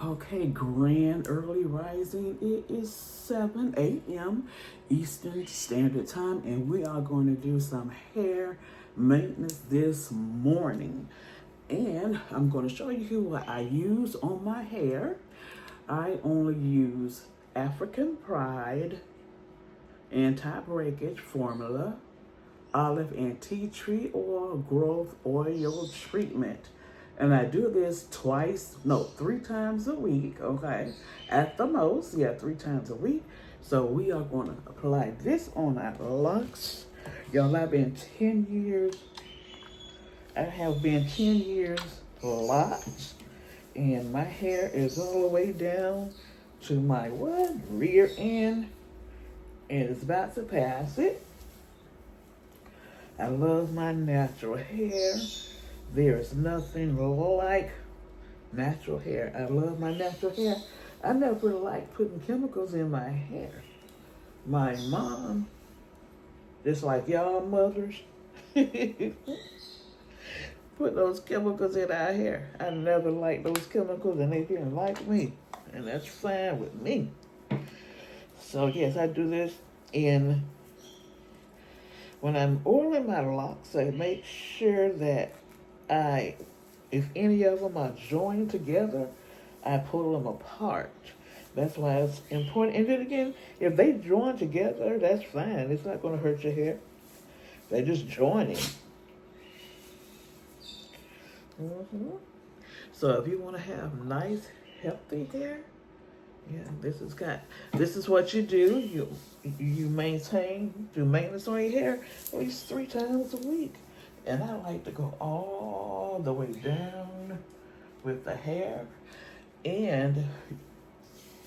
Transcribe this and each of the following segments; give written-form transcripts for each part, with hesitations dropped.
Okay, grand early rising. It is 7 a.m. Eastern Standard Time, and we are going to do some hair maintenance this morning. And I'm going to show you what I use on my hair. I only use African Pride anti-breakage formula, olive and tea tree oil growth oil treatment. And I do this three times a week, okay? At the most, yeah, 3 times a week. So we are going to apply this on our locks. Y'all, I have been 10 years locked, and my hair is all the way down to my rear end, and it's about to pass it. I love my natural hair. There is nothing like natural hair. I love my natural hair. I never liked putting chemicals in my hair. My mom, just like y'all mothers, put those chemicals in our hair. I never liked those chemicals, and they didn't like me. And that's fine with me. So yes, I do this in when I'm oiling my locks. I make sure that if any of them are joined together, I pull them apart. That's why it's important. And then again, if they join together, that's fine. It's not going to hurt your hair. They're just joining. So if you want to have nice, healthy hair, yeah, this is what you do. You do maintenance on your hair at least 3 times a week. And I like to go all the way down with the hair. And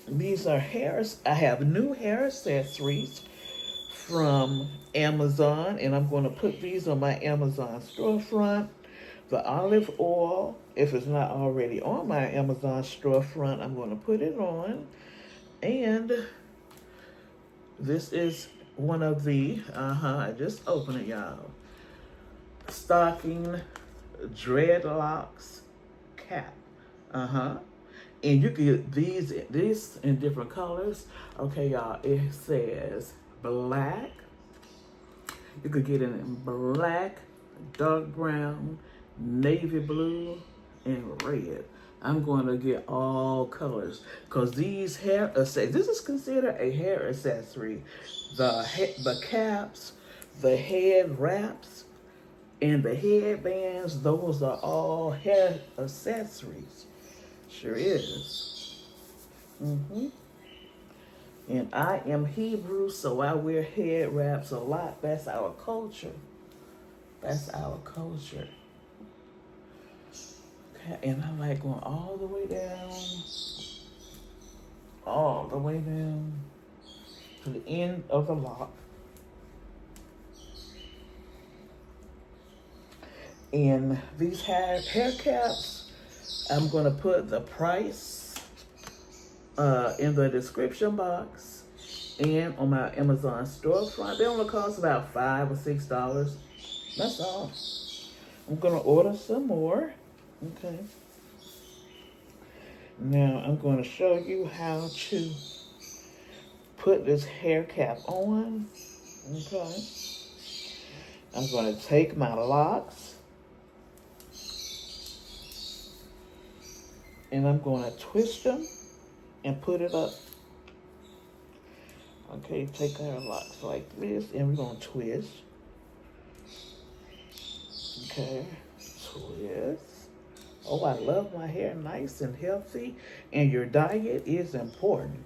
these are hairs. I have new hair accessories from Amazon, and I'm going to put these on my Amazon storefront. The olive oil, if it's not already on my Amazon storefront, I'm going to put it on. And this is one of the, I just opened it, y'all. Stocking dreadlocks cap. And you can get this in different colors. Okay, y'all, it says black. You could get it in black, dark brown, navy blue, and red. I'm going to get all colors because these hair accessories, this is considered a hair accessory. The caps, the head wraps, and the headbands, those are all hair accessories. Sure is. And I am Hebrew, so I wear head wraps a lot. That's our culture. Okay, and I like going all the way down to the end of the lock. And these hair caps, I'm going to put the price in the description box and on my Amazon storefront. They only cost about $5 or $6. That's all. I'm going to order some more. Okay. Now I'm going to show you how to put this hair cap on. Okay. I'm going to take my locks and I'm going to twist them and put it up. Okay, take our locks like this and we're going to twist. Okay, twist. Oh, I love my hair nice and healthy, and your diet is important.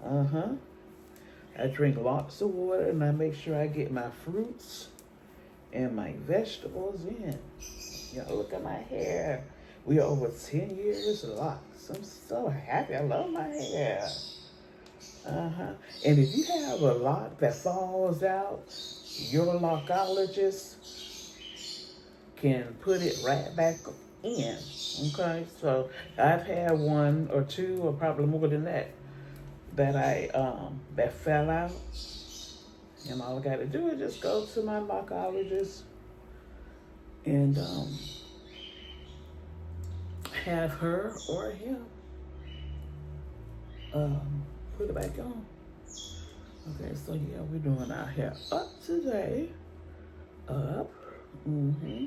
I drink lots of water, and I make sure I get my fruits and my vegetables in. Y'all, look at my hair. We are over 10 years locks. I'm so happy. I love my hair. And if you have a lock that falls out, your lockologist can put it right back in. Okay, so I've had one or two, or probably more than that that fell out, and all I got to do is just go to my lockologist and have her or him Put it back on. Okay, so yeah, we're doing our hair up today. Up. Mm-hmm.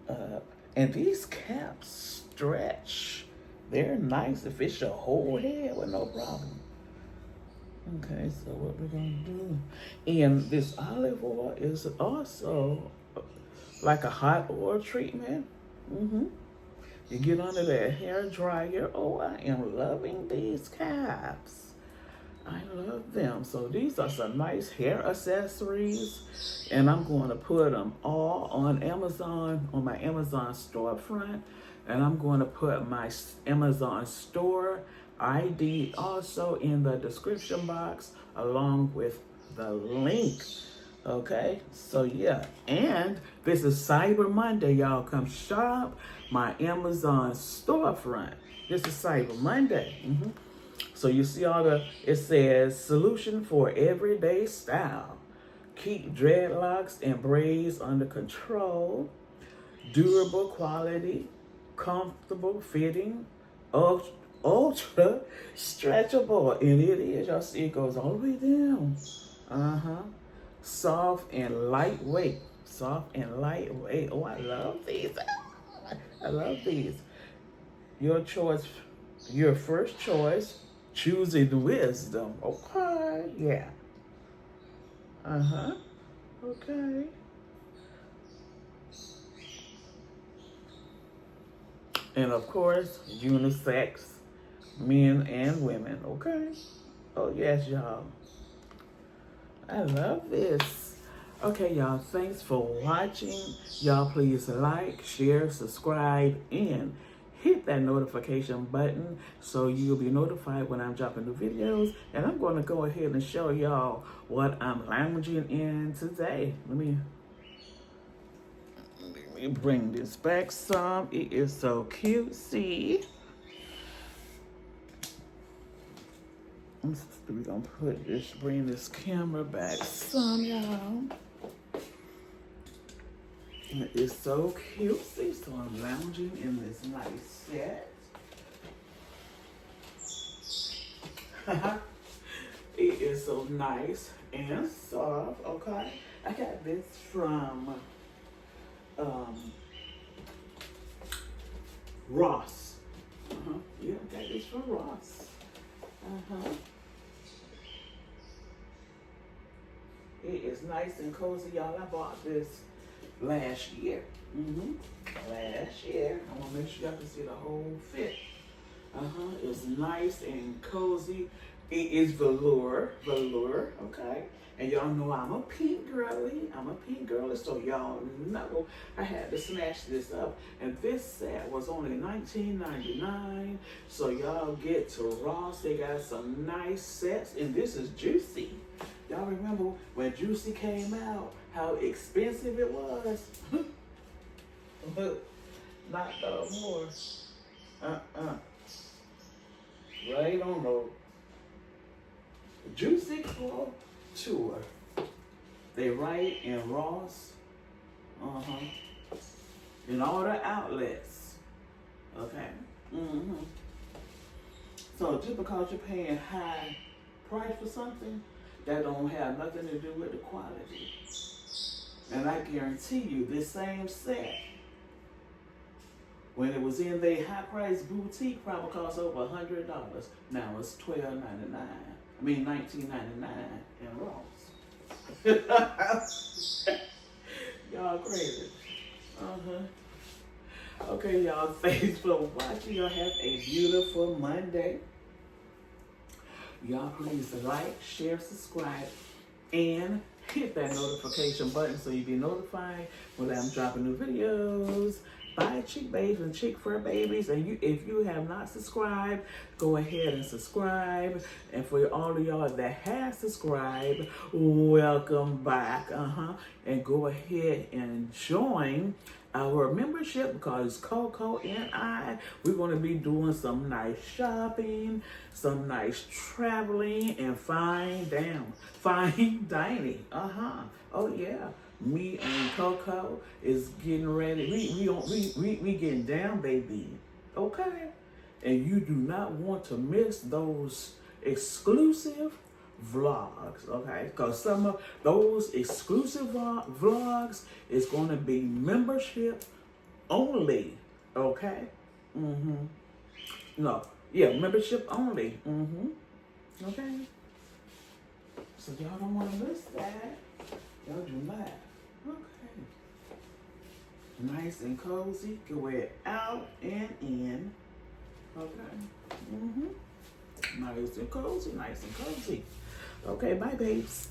Up. And these caps stretch. They're nice if it's your whole head with no problem. Okay, so what we're gonna do. And this olive oil is also like a hot oil treatment. Mm-hmm. You get under that hair dryer. Oh, I am loving these caps. I love them. So these are some nice hair accessories. And I'm going to put them all on Amazon, on my Amazon storefront. And I'm going to put my Amazon store ID also in the description box along with the link. Okay, so yeah, and this is Cyber Monday, y'all. Come shop my Amazon storefront. This is Cyber Monday. Mm-hmm. So you see it says solution for everyday style. Keep dreadlocks and braids under control. Durable quality, comfortable fitting, ultra stretchable. And it is, y'all see it goes all the way down. Soft and lightweight. Soft and lightweight. Oh, I love these. I love these. Your choice, your first choice, choosing wisdom. Okay, yeah. Okay. And of course, unisex, men and women. Okay. Oh, yes, y'all. I love this. Okay, y'all, thanks for watching. Y'all, please like, share, subscribe, and hit that notification button so you'll be notified when I'm dropping new videos. And I'm going to go ahead and show y'all what I'm lounging in today. Let me bring this back some. It is so cutesy. We're gonna bring this camera back some, y'all. It is so cutesy. So I'm lounging in this nice set. It is so nice and soft. Okay, I got this from Ross. Yeah, I got this from Ross. It is nice and cozy, y'all. I bought this last year. Last year. I want to make sure y'all can see the whole fit. It's nice and cozy. It is velour, okay? And y'all know I'm a pink girly. So y'all know I had to snatch this up. And this set was only $19.99. So y'all get to Ross. They got some nice sets. And this is Juicy. Y'all remember when Juicy came out, how expensive it was? Not no more. Right on the Juicy Couture. They write in Ross. In all the outlets. Okay. So just because you're paying high price for something, that don't have nothing to do with the quality. And I guarantee you, this same set, when it was in their high price boutique, probably cost over $100. Now it's $12.99. I mean $19.99 in Ross. Y'all crazy. Okay, y'all, thanks for watching. Y'all have a beautiful Monday. Y'all please like, share, subscribe, and hit that notification button so you be notified when I'm dropping new videos. Bye, chick babes and chick fur babies. And if you have not subscribed, go ahead and subscribe. And for all of y'all that have subscribed, welcome back. And go ahead and join our membership, because Coco and we're going to be doing some nice shopping, some nice traveling, and fine dining. Oh yeah, me and Coco is getting ready. We getting down, baby. Okay, And you do not want to miss those exclusive vlogs, okay? Because some of those exclusive vlogs is going to be membership only, okay? No, yeah, membership only. Okay. So y'all don't want to miss that. Y'all do not. Okay. Nice and cozy. Can wear it out and in. Okay. Nice and cozy. Nice and cozy. Okay, bye, babes.